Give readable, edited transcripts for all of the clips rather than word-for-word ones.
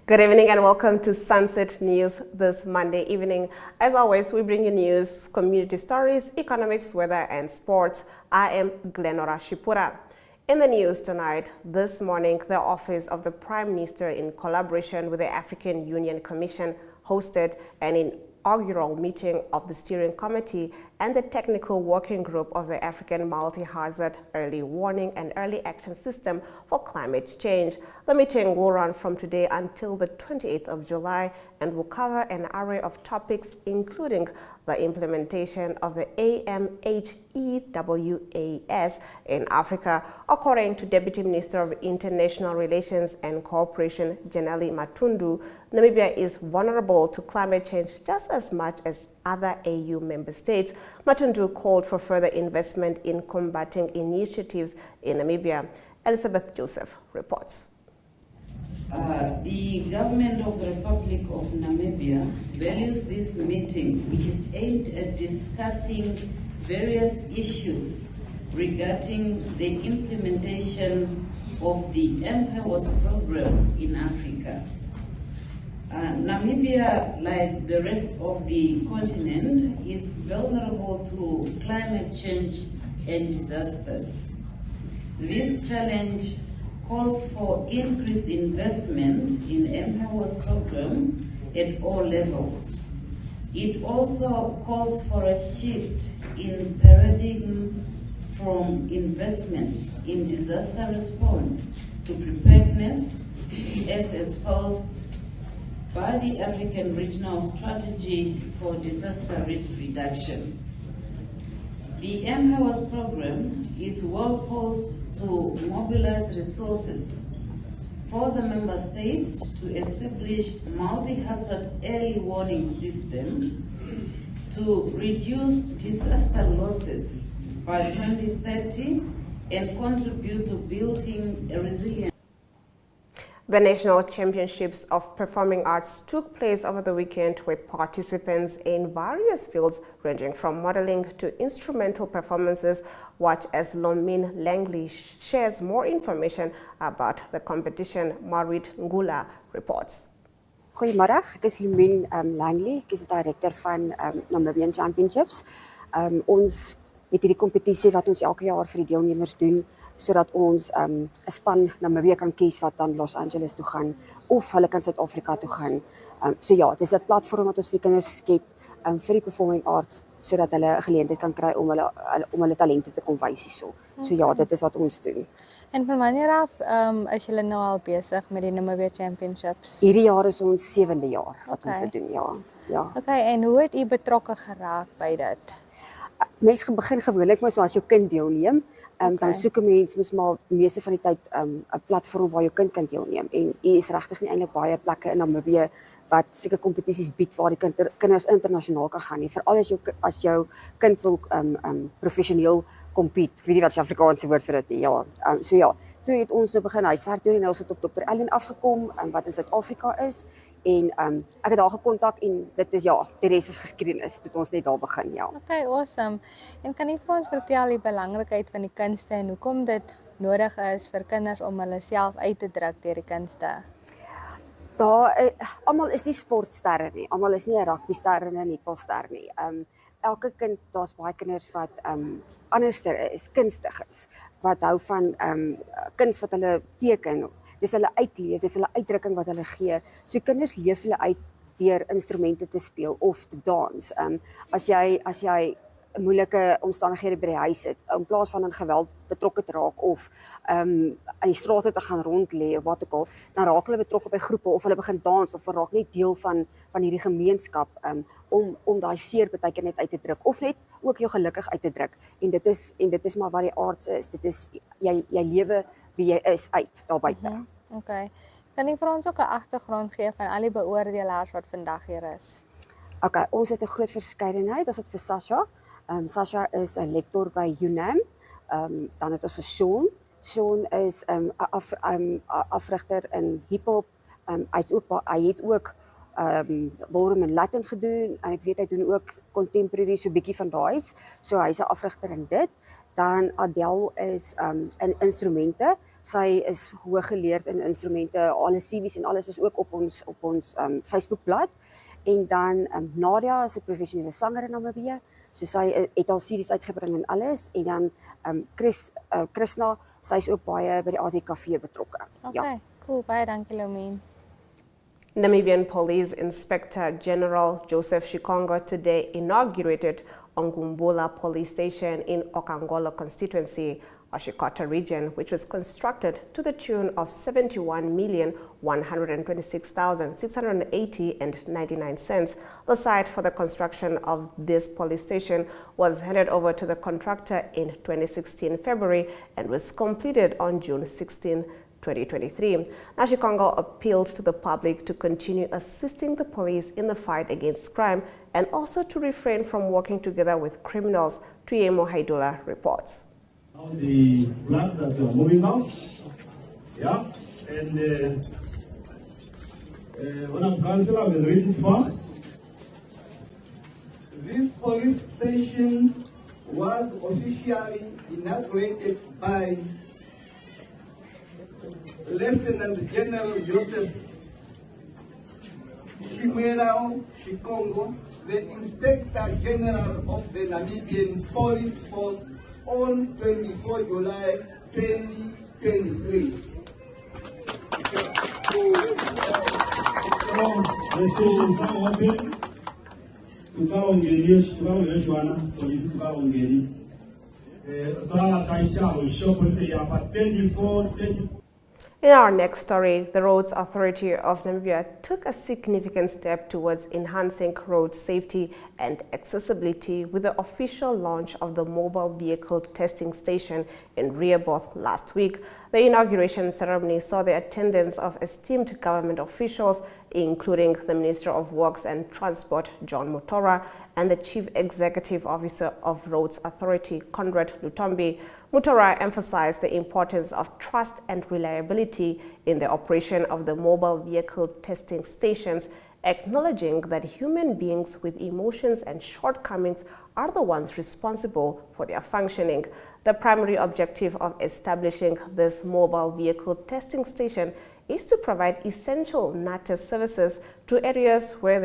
Good evening and welcome to Sunset News this Monday evening. As always, we bring you news, community stories, economics, weather and sports. I am Glenora Shipura. In the news tonight, this morning, the Office of the Prime Minister, in collaboration with the African Union Commission, hosted an inaugural meeting of the Steering Committee and the Technical Working Group of the African Multi-Hazard Early Warning and Early Action System for Climate Change. The meeting will run from today until the 28th of July and will cover an array of topics, including the implementation of the AMHEWAS in Africa. According to Deputy Minister of International Relations and Cooperation, Janelle Matundu, Namibia is vulnerable to climate change just as much as other AU member states. Matundu called for further investment in combating initiatives in Namibia. Elizabeth Joseph reports. The government of the Republic of Namibia values this meeting, which is aimed at discussing various issues regarding the implementation of the EMPOWERS program in Africa. Namibia, like the rest of the continent, is vulnerable to climate change and disasters. This challenge calls for increased investment in EMPOWERS program at all levels. It also calls for a shift in paradigm from investments in disaster response to preparedness as exposed by the African Regional Strategy for Disaster Risk Reduction. The EMPOWERS program is well posed to mobilize resources for the member states to establish multi-hazard early warning system to reduce disaster losses by 2030 and contribute to building a resilient. The National Championships of Performing Arts took place over the weekend with participants in various fields ranging from modeling to instrumental performances. Watch as Lomin Langley shares more information about the competition. Marit Ngula reports. Goedemiddag, ek is Lomin Langley, ek is director van Namibian Championships. Ons het hierdie kompetisie wat ons elke jaar vir die deelnemers doen, sodat ons 'n span Namibië kan kies wat dan Los Angeles toe gaan of hulle kan Suid-Afrika toe gaan. So ja, dis 'n platform wat ons vir kinders skep vir die performing arts sodat hulle 'n geleentheid kan kry om hulle talente te kom wys hierso. So ja, dit is wat ons doen. En van wanneer af is julle nou al besig met die Namibia Championships? Hierdie jaar is ons 7de jaar wat ons dit doen, ja. Ja. Okay, en hoe het u betrokke geraak by dit? Mense begin gewoonlik mos as jou kind deelneem. Dan soek 'n mens mos maar meeste van die tyd 'n platform waar jou kind kan deelneem en u is regtig nie eintlik baie plekke in Namibië wat seker kompetisies bied waar die kinders internasionaal kan gaan nie, veral as jou kind wil professioneel compete. Ek weet nie wat se Afrikaanse woord vir dit nie. Ja, so ja, toe het ons nou begin huiswerk doen en nou is dit op Dr. Ellen afgekom wat in Suid-Afrika is en ek het haar gekontak en dit is ja, die res is geskiedenis toe ons net daar begin, ja. Okay, awesome. En kan jy vir ons vertel die belangrikheid van die kunste en hoekom dit nodig is vir kinders om hulle self uit te druk deur die kunste? Almal is nie sportsterre nie. Almal is nie 'n rugbyster en 'n netbalster nie. Elke kind, daar's baie kinders wat anderster is, kunstig is, wat hou van kuns wat hulle teken. Dis hulle uitleef, dis hulle uitdrukking wat hulle gee. So kinders leef hulle uit deur instrumente te speel of te dans. As jy moeilike omstandighede by die huis het, in plaas van in geweld betrokke te raak of in die strate te gaan rond lê of wat ook al, dan raak hulle betrokke by groepe of hulle begin dans of raak net deel van hierdie gemeenskap om daai seer baie keer net uit te druk of net ook jou gelukkig uit te druk. En dit is maar wat die arts is. Dit is jy lewe wie jy is uit daar buite. Okay. Kan jy vir ons ook 'n agtergrond gee van al die beoordelaars wat vandag hier is? Okay, ons het 'n groot verskeidenheid. Ons het vir Sasha. Sasha is 'n lektor by UNAM. Dan het ons vir Sean. Sean is 'n afrigter in hiphop. Hy het ook ballroom en Latin gedoen en ek weet hy doen ook contemporary so bietjie van daai. So hy's 'n afrigter in dit. Dan Adele is in instrumente. Sy is hooggeleerd in instrumente, alle CV's en alles is ook op ons Facebookblad. En dan Nadia is 'n professionele sanger in Namibië. So sy het al series uitgebring en alles. En dan Krishna, sy is ook baie by die ATKV betrokke. Okay, cool. Baie dankie Lomien. Namibian Police Inspector General Joseph Shikongo today inaugurated Ongumbula Police Station in Okangolo constituency, Oshikoto region, which was constructed to the tune of 71,126,680.99 cents. The site for the construction of this police station was handed over to the contractor in 2016 February and was completed on June 16, 2023. Shikongo appealed to the public to continue assisting the police in the fight against crime and also to refrain from working together with criminals, Tuyemo Haidula reports. Now the plant that we are moving now, yeah, and when I'm councillor, we'll read it fast. This police station was officially inaugurated by Lieutenant General Joseph Shikongo, the Inspector General of the Namibian Police Force, on 24 July 2023. So the station is now open. Tukaongeri Shwana, Tukaongeri. Tala Taisha, Shopper, Yapa 24. In our next story, the Roads Authority of Namibia took a significant step towards enhancing road safety and accessibility with the official launch of the mobile vehicle testing station in Rehoboth last week. The inauguration ceremony saw the attendance of esteemed government officials, including the Minister of Works and Transport, John Mutora, and the Chief Executive Officer of Roads Authority, Conrad Lutombi. Mutora emphasized the importance of trust and reliability in the operation of the mobile vehicle testing stations, acknowledging that human beings with emotions and shortcomings are the ones responsible for their functioning. The primary objective of establishing this mobile vehicle testing station is to provide essential NATES services to areas where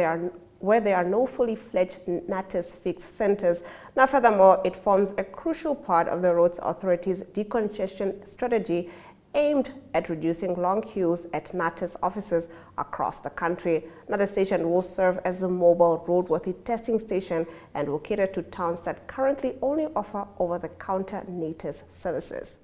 there are no fully fledged NATES fixed centers. Now, furthermore, it forms a crucial part of the Roads Authority's decongestion strategy aimed at reducing long queues at NATES offices across the country. Now, the station will serve as a mobile roadworthy testing station and will cater to towns that currently only offer over-the-counter NATES services.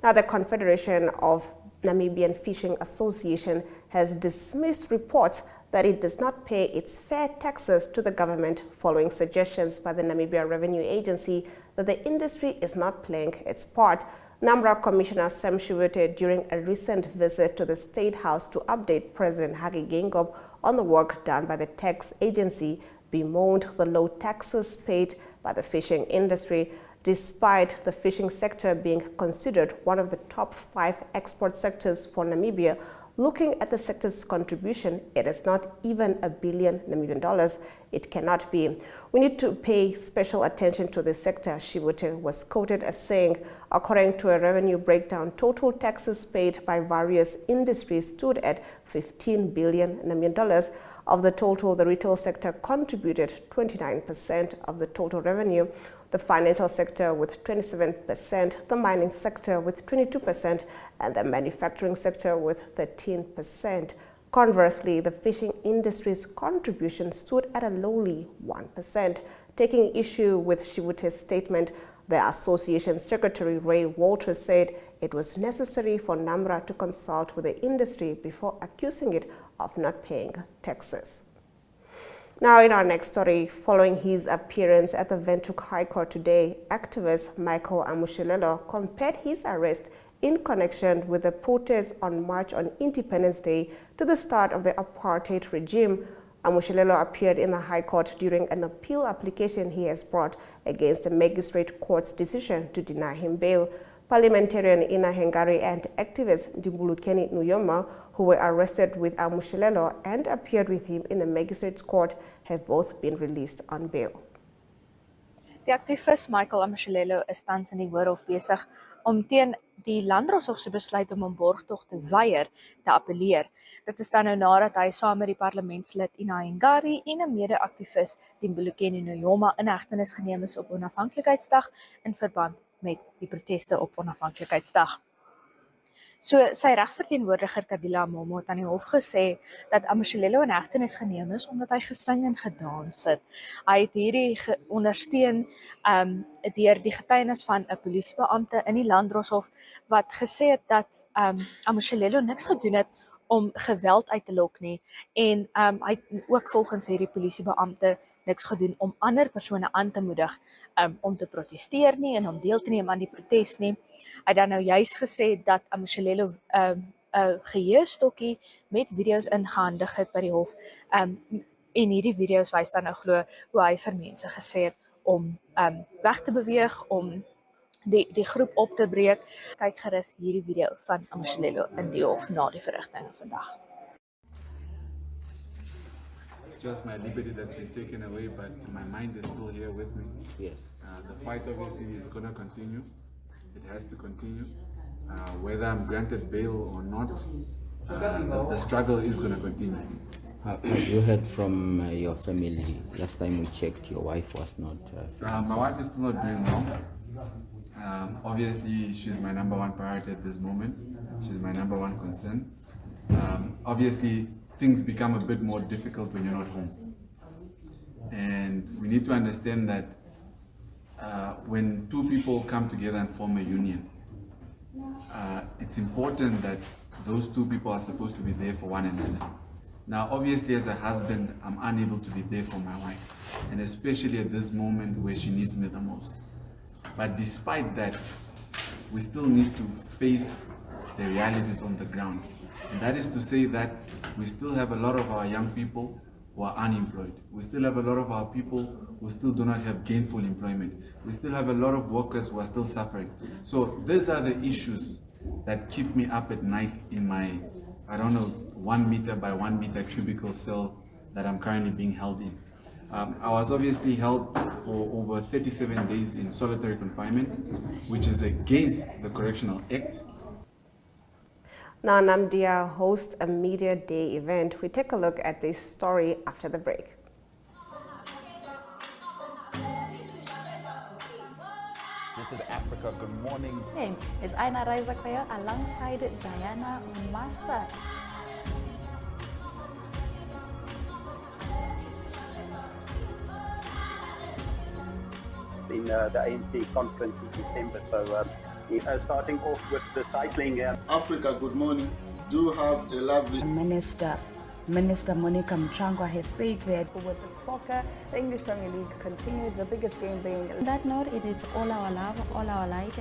Now, the Confederation of Namibian Fishing Association has dismissed reports that it does not pay its fair taxes to the government following suggestions by the Namibia Revenue Agency that the industry is not playing its part. NAMRA Commissioner Sam Shivute, during a recent visit to the State House to update President Hage Geingob on the work done by the tax agency, bemoaned the low taxes paid by the fishing industry. Despite the fishing sector being considered one of the top 5 export sectors for Namibia, looking at the sector's contribution, it is not even $1 billion Namibian dollars. It cannot be. We need to pay special attention to this sector, Shivute was quoted as saying. According to a revenue breakdown, total taxes paid by various industries stood at 15 billion Namibian dollars. Of the total, the retail sector contributed 29% of the total revenue, the financial sector with 27%, the mining sector with 22%, and the manufacturing sector with 13%. Conversely, the fishing industry's contribution stood at a lowly 1%. Taking issue with Shivute's statement, the association secretary Ray Walters said it was necessary for NAMRA to consult with the industry before accusing it of not paying taxes. Now, in our next story, following his appearance at the Windhoek High Court today, activist Michael Amushilelo compared his arrest in connection with the protests on March on Independence Day to the start of the apartheid regime. Amushilelo appeared in the High Court during an appeal application he has brought against the magistrate court's decision to deny him bail. Parliamentarian Ina Hengari and activist Dimbulukeni Nuyoma, who were arrested with Amushilelo and appeared with him in the magistrate's court, have both been released on bail. Die aktivis Michael Amashelelo is tans in die Hoërhof besig om teen die Landdroshof se besluit om 'n borgtog te weier te appeleer. Dit is dan nou nadat hy saam met die parlementslid Ina Ngari en 'n mede-aktivis, Dimbulukeni Noyoma, in hegtenis geneem is op Onafhanklikheidsdag in verband met die proteste op Onafhanklikheidsdag. So sy regsverteenwoordiger Kadila Momo het aan die hof gesê dat Amashelelo in hegtenis geneem is omdat hy gesing en gedans het. Hy het hierdie ondersteun deur die getuienis van 'n polisiebeampte in die Landdroshof wat gesê het dat Amashelelo niks gedoen het om geweld uit te lok nie en hy het ook volgens hierdie polisiebeampte niks gedoen om ander persone aan te moedig om te protesteer nie en om deel te neem aan die protes nie. Hy het dan nou juis gesê dat Amashelelo 'n geheustokkie met video's ingehandig het by die hof en hierdie video's wys dan nou glo hoe hy vir mense gesê het om weg te beweeg, om die groep op te breek. Kyk gerus hierdie video van Amashelelo in die hof na die verrigtinge vandag. It's just my liberty that's been taken away, but my mind is still here with me. Yes. The fight obviously is going to continue. It has to continue. Whether I'm granted bail or not, the struggle is going to continue. Have you heard from your family? Last time we checked, your wife was not. My wife is still not doing well. Obviously, she's my number one priority at this moment. She's my number one concern. Obviously, things become a bit more difficult when you're not home. And we need to understand that when two people come together and form a union, it's important that those two people are supposed to be there for one another. Now, obviously, as a husband, I'm unable to be there for my wife, and especially at this moment where she needs me the most. But despite that, we still need to face the realities on the ground. And that is to say that we still have a lot of our young people who are unemployed. We still have a lot of our people who still do not have gainful employment. We still have a lot of workers who are still suffering. So these are the issues that keep me up at night in my, 1 meter by 1 meter cubicle cell that I'm currently being held in. I was obviously held for over 37 days in solitary confinement, which is against the Correctional Act. Now, Namdia hosts a Media Day event. We take a look at this story after the break. This is Africa. Good morning. Name is Aina Raizakaya alongside Diana Mustard. In the ANC conference in December. So starting off with the cycling. Africa, good morning. Do have a lovely... Minister Monica Mchangwa has said that with the soccer, the English Premier League continued, the biggest game being... On that note, it is all our love, all our light.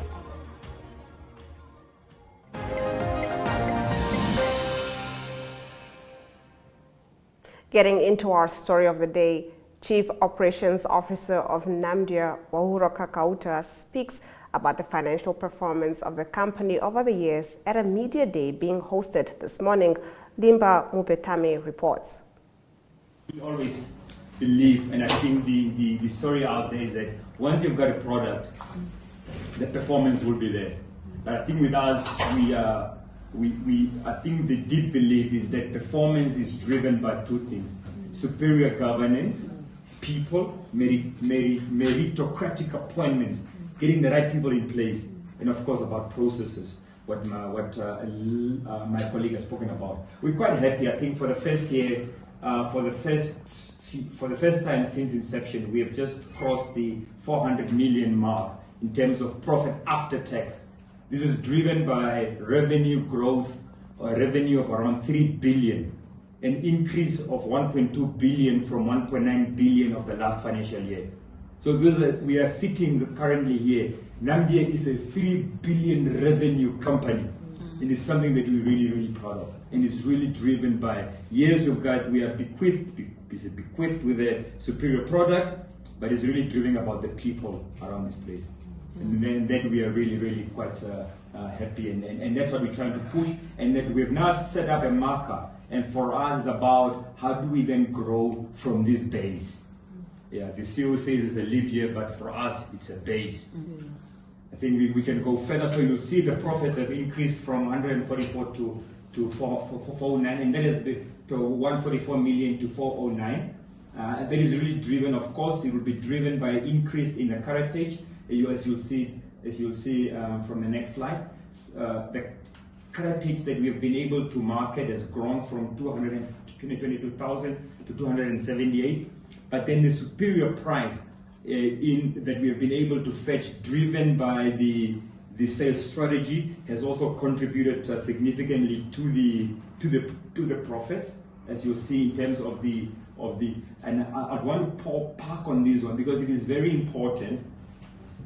Getting into our story of the day, Chief Operations Officer of Namdia, Wahuro Kakauta, speaks about the financial performance of the company over the years at a media day being hosted this morning. Dimba Mupetame reports. We always believe, and I think the story out there is that once you've got a product, the performance will be there. But I think with us, I think the deep belief is that performance is driven by two things: superior governance, people, meritocratic appointments, getting the right people in place, and of course about processes, what my colleague has spoken about. We're quite happy. I think for the first year, for the first time since inception, we have just crossed the 400 million mark in terms of profit after tax. This is driven by revenue growth, or revenue of around 3 billion. An increase of 1.2 billion from 1.9 billion of the last financial year. So we are sitting currently here. Namdia is a 3 billion revenue company. And it's something that we're really, really proud of. And it's really driven by years we are bequeathed with a superior product, but it's really driven about the people around this place. And then that we are really, really quite happy. And that's what we're trying to push. And that we've now set up a marker. And for us, it's about how do we then grow from this base. Yeah, the CEO says it's a leap year, but for us, it's a base. I think we can go further. So you'll see the profits have increased from 144 to 409, and that is to 144 million to 409. That is really driven, of course, it will be driven by increase in the carriage, as you'll see from the next slide. The carriage that we have been able to market has grown from 222,000 to 278, but then the superior price that we have been able to fetch, driven by the sales strategy, has also contributed significantly to the profits, as you'll see in terms of the and I want to park on this one because it is very important,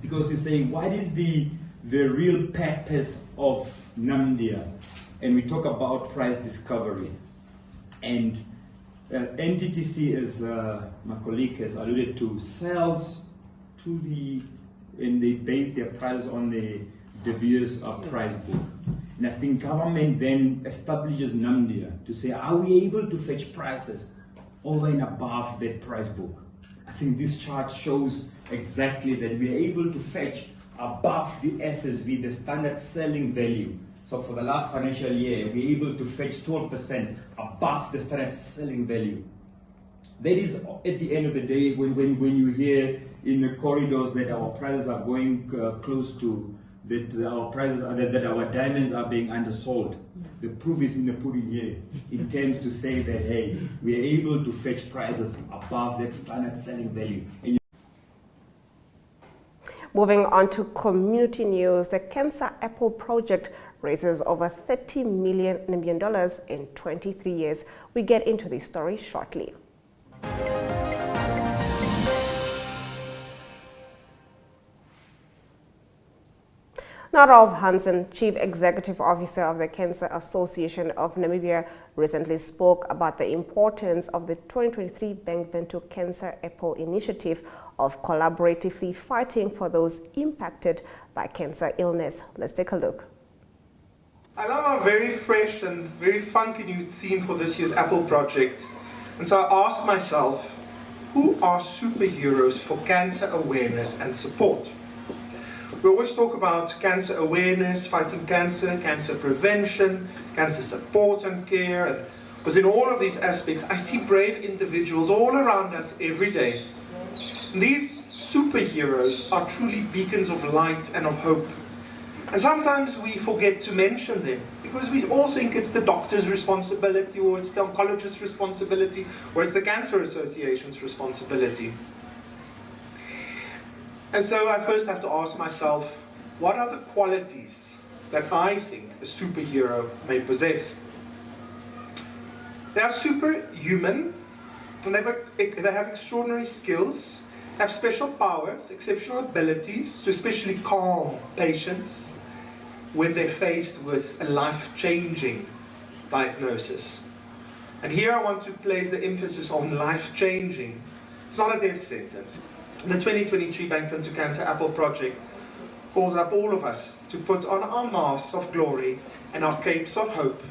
because you say what is the real purpose of Namibia, and we talk about price discovery, and NTTC, as my colleague has alluded to, sells to and they base their price on the De Beers price book. And I think government then establishes Namibia to say, are we able to fetch prices over and above that price book? I think this chart shows exactly that we are able to fetch above the SSV, the standard selling value. So for the last financial year, we're able to fetch 12% above the standard selling value. That is, at the end of the day, when you hear in the corridors that our prices are going close to, that our diamonds are being undersold, the proof is in the pudding here. It tends to say that, hey, we are able to fetch prices above that standard selling value. Moving on to community news, the Cancer Apple project raises over $30 million in 23 years. We get into this story shortly. Rolf Hansen, Chief Executive Officer of the Cancer Association of Namibia, recently spoke about the importance of the 2023 Bankvento Cancer Apple initiative of collaboratively fighting for those impacted by cancer illness. Let's take a look. I love our very fresh and very funky new theme for this year's Apple project. And so I asked myself, who are superheroes for cancer awareness and support? We always talk about cancer awareness, fighting cancer, cancer prevention, cancer support and care. And because in all of these aspects, I see brave individuals all around us every day. And these superheroes are truly beacons of light and of hope. And sometimes we forget to mention them because we all think it's the doctor's responsibility, or it's the oncologist's responsibility, or it's the Cancer Association's responsibility. And so I first have to ask myself, what are the qualities that I think a superhero may possess? They are superhuman, and they have extraordinary skills, have special powers, exceptional abilities to especially calm patients when they're faced with a life-changing diagnosis. And here I want to place the emphasis on life-changing. It's not a death sentence. The 2023 Bankvento Cancer Apple project calls up all of us to put on our masks of glory and our capes of hope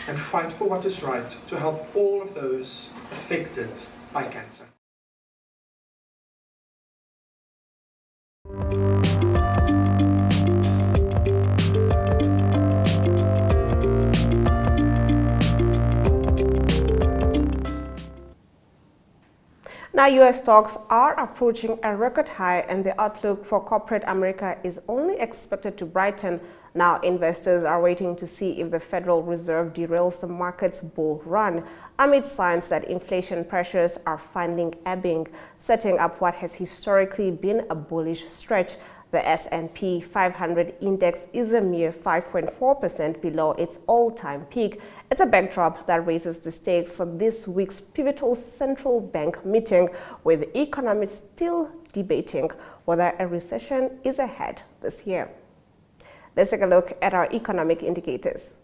and fight for what is right to help all of those affected by cancer. Now, U.S. stocks are approaching a record high, and the outlook for corporate America is only expected to brighten. Now, investors are waiting to see if the Federal Reserve derails the market's bull run amid signs that inflation pressures are finally ebbing, setting up what has historically been a bullish stretch. The S&P 500 index is a mere 5.4% below its all-time peak. It's a backdrop that raises the stakes for this week's pivotal central bank meeting, with economists still debating whether a recession is ahead this year. Let's take a look at our economic indicators.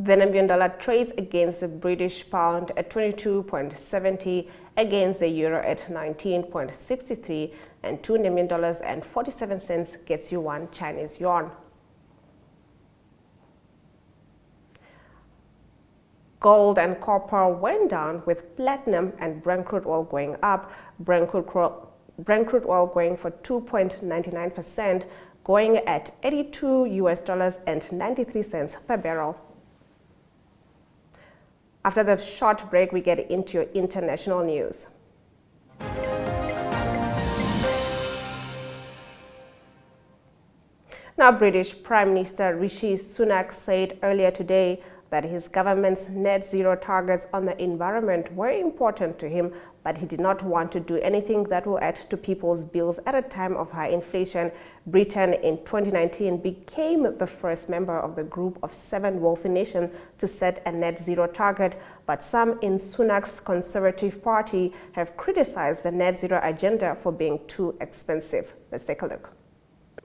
The Namibian dollar trades against the British pound at 22.70, against the euro at 19.63, and $2 Namibian dollars and 47 cents gets you 1 Chinese yuan. Gold and copper went down, with platinum and Brent crude oil going up. Brent crude oil going for 2.99%, going at $82.93 per barrel. After the short break, we get into your international news. Now, British Prime Minister Rishi Sunak said earlier today that his government's net zero targets on the environment were important to him, but he did not want to do anything that will add to people's bills at a time of high inflation. Britain in 2019 became the first member of the group of 7 wealthy nations to set a net zero target, but some in Sunak's Conservative Party have criticized the net zero agenda for being too expensive. Let's take a look.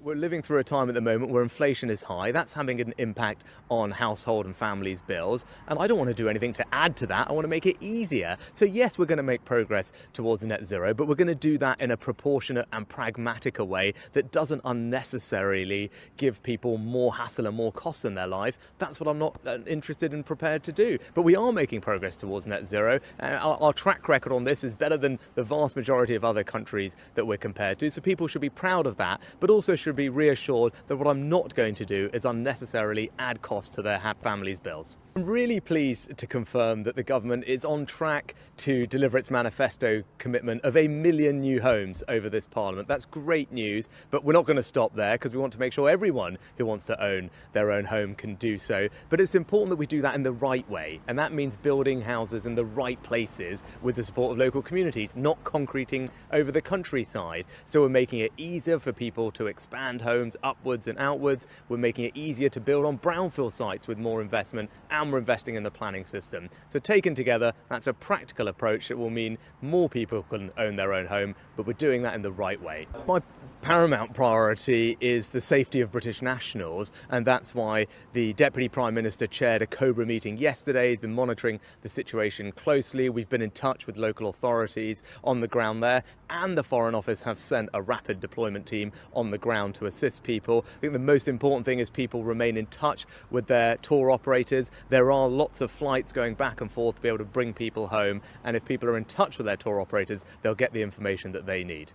We're living through a time at the moment where inflation is high. That's having an impact on household and families' bills. And I don't want to do anything to add to that. I want to make it easier. So yes, we're going to make progress towards net zero, but we're going to do that in a proportionate and pragmatic way that doesn't unnecessarily give people more hassle and more cost in their life. That's what I'm not interested and prepared to do. But we are making progress towards net zero. Our track record on this is better than the vast majority of other countries that we're compared to. So people should be proud of that, but also should be reassured that what I'm not going to do is unnecessarily add costs to their families' bills. I'm really pleased to confirm that the government is on track to deliver its manifesto commitment of 1 million new homes over this parliament. That's great news, but we're not going to stop there because we want to make sure everyone who wants to own their own home can do so. But it's important that we do that in the right way, and that means building houses in the right places with the support of local communities, not concreting over the countryside. So we're making it easier for people to expand homes upwards and outwards. We're making it easier to build on brownfield sites with more investment, and we're investing in the planning system. So taken together, that's a practical approach that will mean more people can own their own home, but we're doing that in the right way. My paramount priority is the safety of British nationals, and that's why the Deputy Prime Minister chaired a COBRA meeting yesterday. He's been monitoring the situation closely. We've been in touch with local authorities on the ground there, and the Foreign Office have sent a rapid deployment team on the ground to assist people. I think the most important thing is people remain in touch with their tour operators. There are lots of flights going back and forth to be able to bring people home, and if people are in touch with their tour operators, they'll get the information that they need.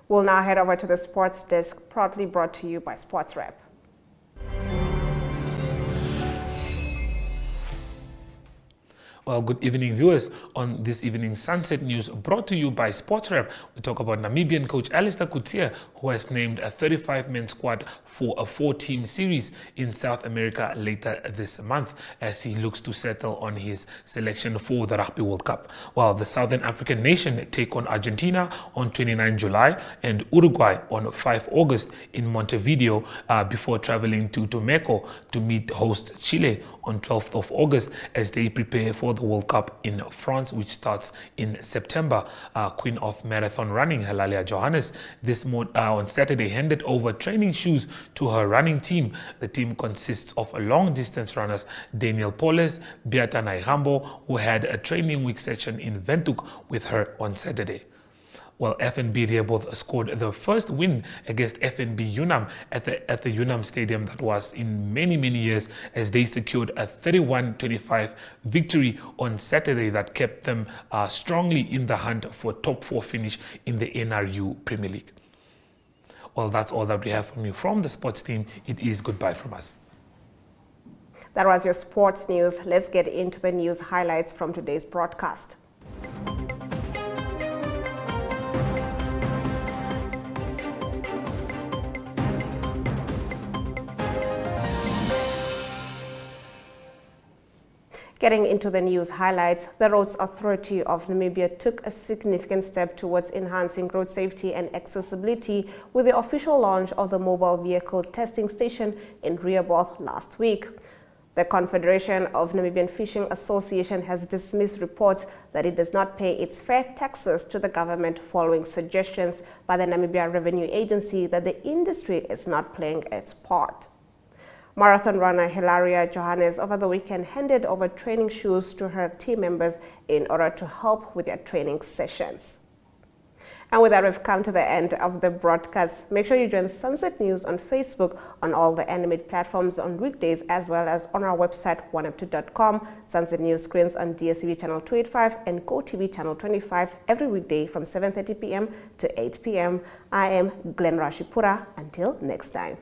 We'll now head over to the sports desk, proudly brought to you by Sports Rep. Well, good evening, viewers. On this evening's Sunset News, brought to you by Sports Rep, we talk about Namibian coach Alistair Coetzee, who has named a 35-man squad for a 4-team series in South America later this month as he looks to settle on his selection for the Rugby World Cup. While the Southern African nation take on Argentina on 29 July and Uruguay on 5 August in Montevideo before traveling to Tomeco to meet host Chile on 12th of August as they prepare for the World Cup in France, which starts in September. Queen of Marathon Running, Halalia Johannes, on Saturday handed over training shoes to her running team. The team consists of long-distance runners Daniel Poles, Beata Naigambo, who had a training week session in Windhoek with her on Saturday. Well, FNB Rehoboth scored the first win against FNB Unam at the Unam Stadium that was in many years as they secured a 31-25 victory on Saturday that kept them strongly in the hunt for top 4 finish in the NRU Premier League. Well, that's all that we have from you from the sports team. It is goodbye from us. That was your sports news. Let's get into the news highlights from today's broadcast. Getting into the news highlights, the Roads Authority of Namibia took a significant step towards enhancing road safety and accessibility with the official launch of the mobile vehicle testing station in Rehoboth last week. The Confederation of Namibian Fishing Association has dismissed reports that it does not pay its fair taxes to the government following suggestions by the Namibia Revenue Agency that the industry is not playing its part. Marathon runner Hilaria Johannes over the weekend handed over training shoes to her team members in order to help with their training sessions. And with that, we've come to the end of the broadcast. Make sure you join Sunset News on Facebook, on all the animate platforms on weekdays, as well as on our website, oneuptwo.com. Sunset News screens on DSTV channel 285 and GoTV channel 25 every weekday from 7:30 p.m. to 8 p.m. I am Glenora Shipura. Until next time.